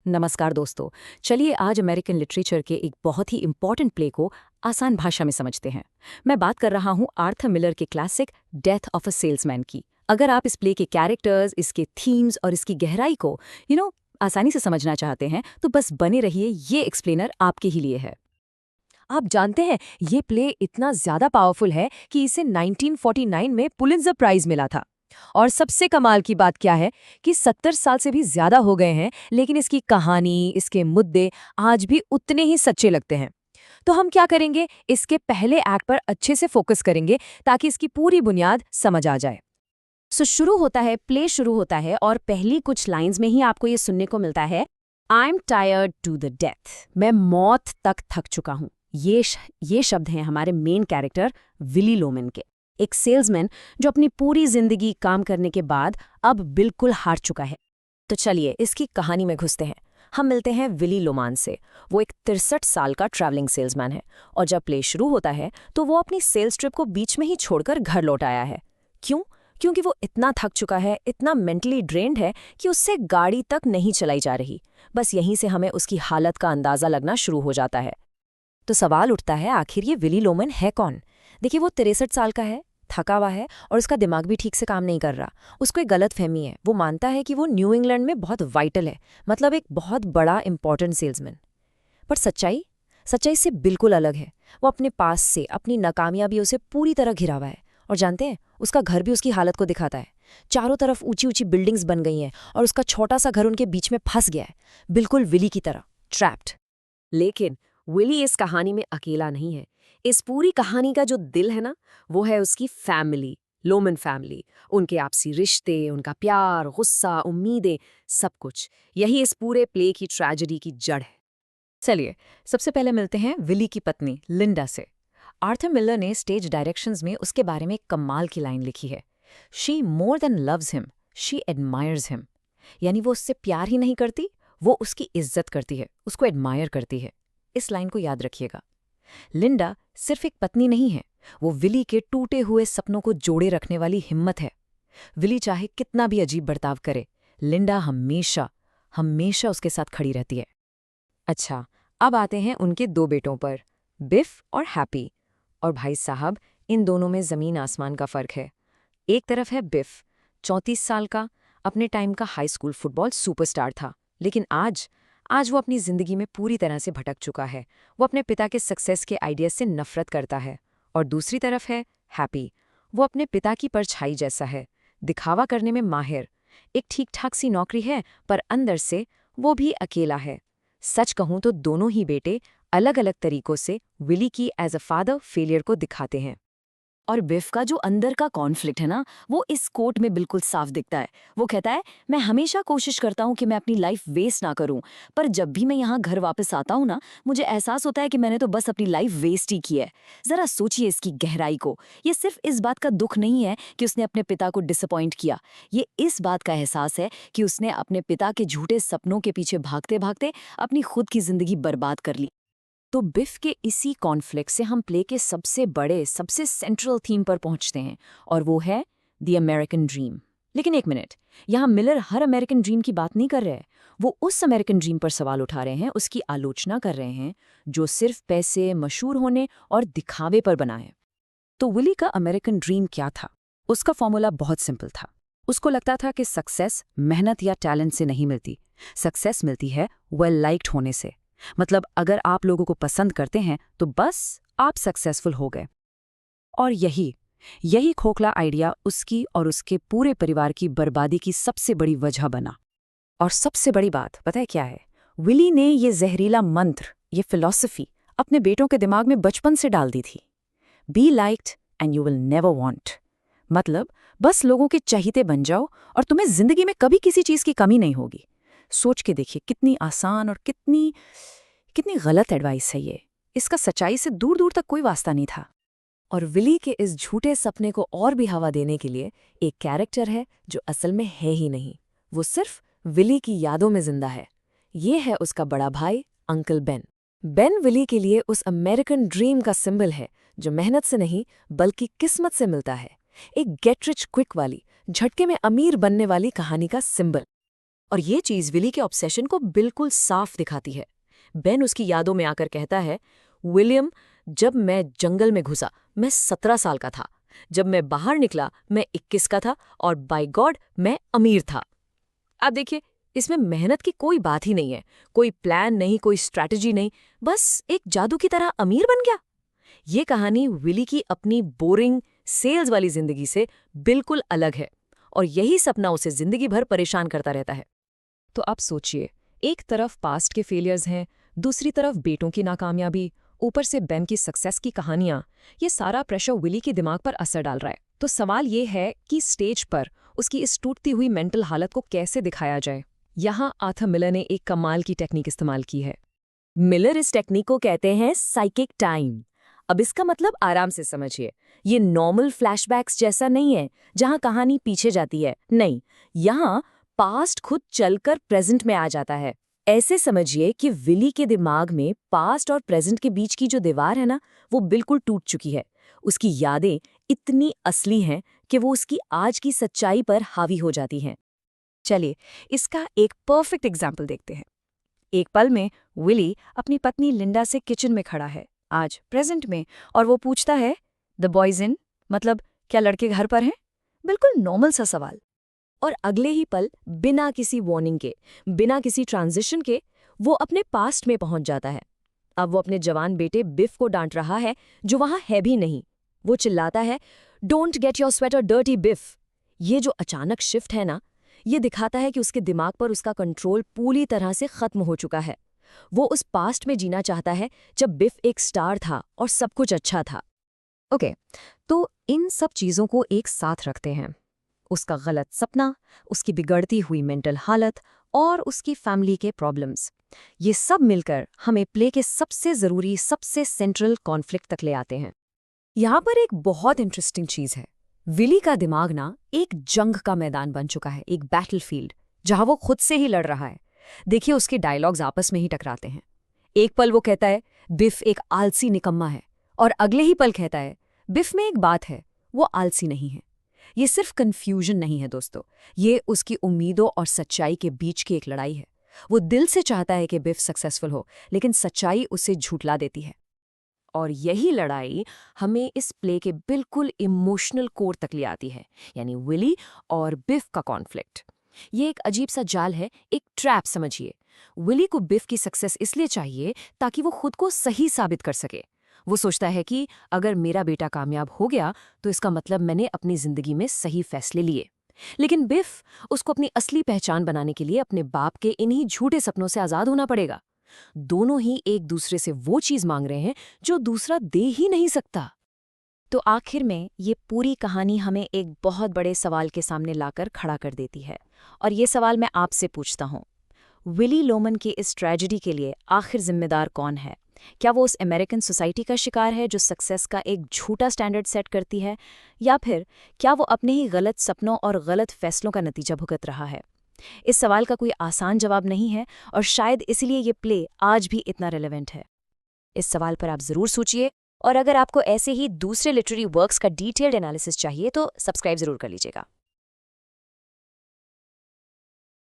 नमस्कार दोस्तों। चलिए आज अमेरिकन लिटरेचर के एक बहुत ही इम्पॉर्टेंट प्ले को आसान भाषा में समझते हैं। मैं बात कर रहा हूँ आर्थर मिलर के classic death of a salesman की। अगर आप इस प्ले के कैरेक्टर्स, इसके थीम्स और इसकी गहराई को आसानी से समझना चाहते हैं तो बस बने रहिए, ये एक्सप्लेनर आपके ही लिए है। आप जानते हैं ये प्ले इतना ज्यादा पावरफुल है कि इसे 1949 में पुलित्जर प्राइज मिला था। और सबसे कमाल की बात क्या है कि 70 साल से भी ज्यादा हो गए हैं, लेकिन इसकी कहानी, इसके मुद्दे आज भी उतने ही सच्चे लगते हैं। तो हम क्या करेंगे, इसके पहले एक्ट पर अच्छे से फोकस करेंगे ताकि इसकी पूरी बुनियाद समझ आ जाए। प्ले शुरू होता है और पहली कुछ लाइंस में ही आपको ये सुनने को मिलता है, I am tired to the death. मैं मौत तक थक चुका हूँ। ये शब्द हैं हमारे मेन कैरेक्टर विली लोमन के, एक सेल्समैन जो अपनी पूरी जिंदगी काम करने के बाद अब बिल्कुल हार चुका है। तो चलिए इसकी कहानी में घुसते हैं। हम मिलते हैं विली लोमान से। वो एक 63 साल का ट्रैवलिंग सेल्समैन है और जब प्ले शुरू होता है तो वो अपनी सेल्स ट्रिप को बीच में ही छोड़कर घर लौट आया है। क्यों? क्योंकि वो इतना थक चुका है, इतना मेंटली ड्रेन्ड है कि उससे गाड़ी तक नहीं चलाई जा रही। बस यहीं से हमें उसकी हालत का अंदाजा लगना शुरू हो जाता है। तो सवाल उठता है, आखिर ये विली लोमन है कौन? देखिए, वो 63 साल का है, थका हुआ है और उसका दिमाग भी ठीक से काम नहीं कर रहा। उसको एक गलत फहमी है। वो मानता है कि वो न्यू इंग्लैंड में बहुत वाइटल है, मतलब एक बहुत बड़ा इंपॉर्टेंट सेल्समैन। पर सच्चाई से बिल्कुल अलग है। वो अपने पास से, अपनी नाकामयाबियों से पूरी तरह घिरा हुआ है। और जानते हैं, उसका घर भी उसकी हालत को दिखाता है। चारों तरफ ऊंची ऊंची बिल्डिंग्स बन गई हैं और उसका छोटा सा घर उनके बीच में फंस गया है, बिल्कुल विली की तरह, ट्रैप्ड। लेकिन विली इस कहानी में अकेला नहीं है। इस पूरी कहानी का जो दिल है ना, वो है उसकी फैमिली, लोमन फैमिली। उनके आपसी रिश्ते, उनका प्यार, गुस्सा, उम्मीदें, सब कुछ यही इस पूरे प्ले की ट्रेजेडी की जड़ है। चलिए सबसे पहले मिलते हैं विली की पत्नी लिंडा से। आर्थर मिलर ने स्टेज डायरेक्शंस में उसके बारे में एक कमाल की लाइन लिखी है, she more than loves him, she admires him. यानी वो उससे प्यार ही नहीं करती, वो उसकी इज्जत करती है, उसको एडमायर करती है। इस लाइन को याद रखिएगा। लिंडा सिर्फ एक पत्नी नहीं है, वो विली के टूटे हुए सपनों को जोड़े रखने वाली हिम्मत है। विली चाहे कितना भी अजीब बर्ताव करे, लिंडा हमेशा हमेशा उसके साथ खड़ी रहती है। अच्छा, अब आते हैं उनके दो बेटों पर, बिफ और हैप्पी। और भाई साहब, इन दोनों में ज़मीन आसमान का फ़र्क है। एक तरफ है बिफ, 34 साल का, अपने टाइम का हाई स्कूल फुटबॉल सुपरस्टार था, लेकिन आज वो अपनी ज़िंदगी में पूरी तरह से भटक चुका है। वो अपने पिता के सक्सेस के आइडिया से नफरत करता है। और दूसरी तरफ है हैप्पी। वो अपने पिता की परछाई जैसा है, दिखावा करने में माहिर, एक ठीक-ठाक सी नौकरी है, पर अंदर से वो भी अकेला है। सच कहूं तो दोनों ही बेटे अलग-अलग तरीकों से विली की एज अ फादर फेलियर को दिखाते हैं। और बिफ का जो अंदर का कॉन्फ्लिक्ट है ना, वो इस कोट में बिल्कुल साफ दिखता है। वो कहता है, मैं हमेशा कोशिश करता हूँ कि मैं अपनी लाइफ वेस्ट ना करूँ, पर जब भी मैं यहाँ घर वापस आता हूँ ना, मुझे एहसास होता है कि मैंने तो बस अपनी लाइफ वेस्ट ही की है। जरा सोचिए इसकी गहराई को। ये सिर्फ इस बात का दुख नहीं है कि उसने अपने पिता को डिसअपॉइंट किया, ये इस बात का एहसास है कि उसने अपने पिता के झूठे सपनों के पीछे भागते भागते अपनी खुद की जिंदगी बर्बाद कर ली। तो बिफ के इसी कॉन्फ्लिक्ट से हम प्ले के सबसे बड़े, सबसे सेंट्रल थीम पर पहुंचते हैं, और वो है द अमेरिकन ड्रीम। लेकिन एक मिनट, यहाँ मिलर हर अमेरिकन ड्रीम की बात नहीं कर रहे हैं। वो उस अमेरिकन ड्रीम पर सवाल उठा रहे हैं, उसकी आलोचना कर रहे हैं, जो सिर्फ पैसे, मशहूर होने और दिखावे पर बना है। तो विली का अमेरिकन ड्रीम क्या था? उसका फॉर्मूला बहुत सिंपल था। उसको लगता था कि सक्सेस मेहनत या टैलेंट से नहीं मिलती, सक्सेस मिलती है वेल लाइक्ड होने से। मतलब अगर आप लोगों को पसंद करते हैं तो बस आप सक्सेसफुल हो गए। और यही खोखला आइडिया उसकी और उसके पूरे परिवार की बर्बादी की सबसे बड़ी वजह बना। और सबसे बड़ी बात पता है क्या है? विली ने ये जहरीला मंत्र, ये फिलॉसफी अपने बेटों के दिमाग में बचपन से डाल दी थी। Be liked and you will never want. मतलब बस लोगों के चहीते बन जाओ और तुम्हें जिंदगी में कभी किसी चीज की कमी नहीं होगी। सोच के देखिए, कितनी आसान और कितनी कितनी गलत एडवाइस है ये। इसका सच्चाई से दूर दूर तक कोई वास्ता नहीं था। और विली के इस झूठे सपने को और भी हवा देने के लिए एक कैरेक्टर है जो असल में है ही नहीं, वो सिर्फ विली की यादों में जिंदा है। ये है उसका बड़ा भाई, अंकल बेन। बेन विली के लिए उस अमेरिकन ड्रीम का सिंबल है, जो मेहनत से नहीं बल्कि किस्मत से मिलता है। एक गेट रिच क्विक वाली, झटके में अमीर बनने वाली कहानी का सिंबल। और ये चीज़ विली के ऑब्सेशन को बिल्कुल साफ दिखाती है। बेन उसकी यादों में आकर कहता है, विलियम, जब मैं जंगल में घुसा मैं 17 साल का था। जब मैं बाहर निकला मैं 21 का था और बाय गॉड मैं अमीर था। अब देखिए, इसमें मेहनत की कोई बात ही नहीं है, कोई प्लान नहीं, कोई स्ट्रैटेजी नहीं, बस एक जादू की तरह अमीर बन गया। ये कहानी विली की अपनी बोरिंग सेल्स वाली जिंदगी से बिल्कुल अलग है और यही सपना उसे जिंदगी भर परेशान करता रहता है। तो आप सोचिए, एक तरफ पास्ट के फेलियर्स हैं, दूसरी तरफ बेटों की नाकामयाबी, ऊपर से बेन की सक्सेस की कहानियां। ये सारा प्रेशर विली के दिमाग पर असर डाल रहा है। तो सवाल ये है कि स्टेज पर उसकी इस टूटती हुई मेंटल हालत को कैसे दिखाया जाए। यहाँ आर्थर मिलर ने एक कमाल की टेक्निक इस्तेमाल की है। मिलर इस टेक्निक को कहते हैं साइकिक टाइम। अब इसका मतलब आराम से समझिए, ये नॉर्मल फ्लैशबैक्स जैसा नहीं है जहां कहानी पीछे जाती है। नहीं, यहाँ पास्ट खुद चलकर प्रेजेंट में आ जाता है। ऐसे समझिए कि विली के दिमाग में पास्ट और प्रेजेंट के बीच की जो दीवार है ना, वो बिल्कुल टूट चुकी है। उसकी यादें इतनी असली हैं कि वो उसकी आज की सच्चाई पर हावी हो जाती हैं। चलिए, इसका एक परफेक्ट एग्जाम्पल देखते हैं। एक पल में विली अपनी पत्नी लिंडा से किचन में खड़ा है, आज प्रेजेंट में, और वो पूछता है, द बॉयज इन, मतलब क्या लड़के घर पर हैं? बिल्कुल नॉर्मल सा सवाल। और अगले ही पल, बिना किसी वार्निंग के, बिना किसी ट्रांजिशन के, वो अपने पास्ट में पहुंच जाता है। अब वो अपने जवान बेटे बिफ को डांट रहा है, जो वहां है भी नहीं। वो चिल्लाता है, don't get your sweater dirty Biff. ये जो अचानक शिफ्ट है ना, ये दिखाता है कि उसके दिमाग पर उसका कंट्रोल पूरी तरह से खत्म हो चुका है। वो उस पास्ट में जीना चाहता है जब बिफ एक स्टार था और सब कुछ अच्छा था। ओके, तो इन सब चीज़ों को एक साथ रखते हैं, उसका गलत सपना, उसकी बिगड़ती हुई मेंटल हालत और उसकी फैमिली के प्रॉब्लम्स। ये सब मिलकर हमें प्ले के सबसे ज़रूरी, सबसे सेंट्रल कॉन्फ्लिक्ट तक ले आते हैं। यहाँ पर एक बहुत इंटरेस्टिंग चीज़ है। विली का दिमाग ना एक जंग का मैदान बन चुका है, एक बैटलफील्ड, जहां वो खुद से ही लड़ रहा है। देखिए, उसके डायलॉग्स आपस में ही टकराते हैं। एक पल वो कहता है, बिफ एक आलसी निकम्मा है, और अगले ही पल कहता है, बिफ में एक बात है, वो आलसी नहीं है। ये सिर्फ कन्फ्यूजन नहीं है दोस्तों, ये उसकी उम्मीदों और सच्चाई के बीच की एक लड़ाई है। वो दिल से चाहता है कि बिफ सक्सेसफुल हो, लेकिन सच्चाई उसे झूठला देती है। और यही लड़ाई हमें इस प्ले के बिल्कुल इमोशनल कोर तक ले आती है, यानी विली और बिफ का कॉन्फ्लिक्ट। ये एक अजीब सा जाल है, एक ट्रैप समझिए। विली को बिफ की सक्सेस इसलिए चाहिए ताकि वो खुद को सही साबित कर सके। वो सोचता है कि अगर मेरा बेटा कामयाब हो गया तो इसका मतलब मैंने अपनी जिंदगी में सही फैसले लिए। लेकिन बिफ, उसको अपनी असली पहचान बनाने के लिए अपने बाप के इन्हीं झूठे सपनों से आज़ाद होना पड़ेगा। दोनों ही एक दूसरे से वो चीज़ मांग रहे हैं जो दूसरा दे ही नहीं सकता। तो आखिर में ये पूरी कहानी हमें एक बहुत बड़े सवाल के सामने लाकर खड़ा कर देती है, और ये सवाल मैं आपसे पूछता हूँ, विली लोमन की इस ट्रेजेडी के लिए आखिर जिम्मेदार कौन है? क्या वो उस अमेरिकन सोसाइटी का शिकार है जो सक्सेस का एक झूठा स्टैंडर्ड सेट करती है, या फिर क्या वो अपने ही गलत सपनों और गलत फैसलों का नतीजा भुगत रहा है? इस सवाल का कोई आसान जवाब नहीं है, और शायद इसलिए ये प्ले आज भी इतना रेलेवेंट है। इस सवाल पर आप ज़रूर सोचिए, और अगर आपको ऐसे ही दूसरे लिटरेरी वर्क्स का डिटेल्ड एनालिसिस चाहिए तो सब्सक्राइब ज़रूर कर लीजिएगा।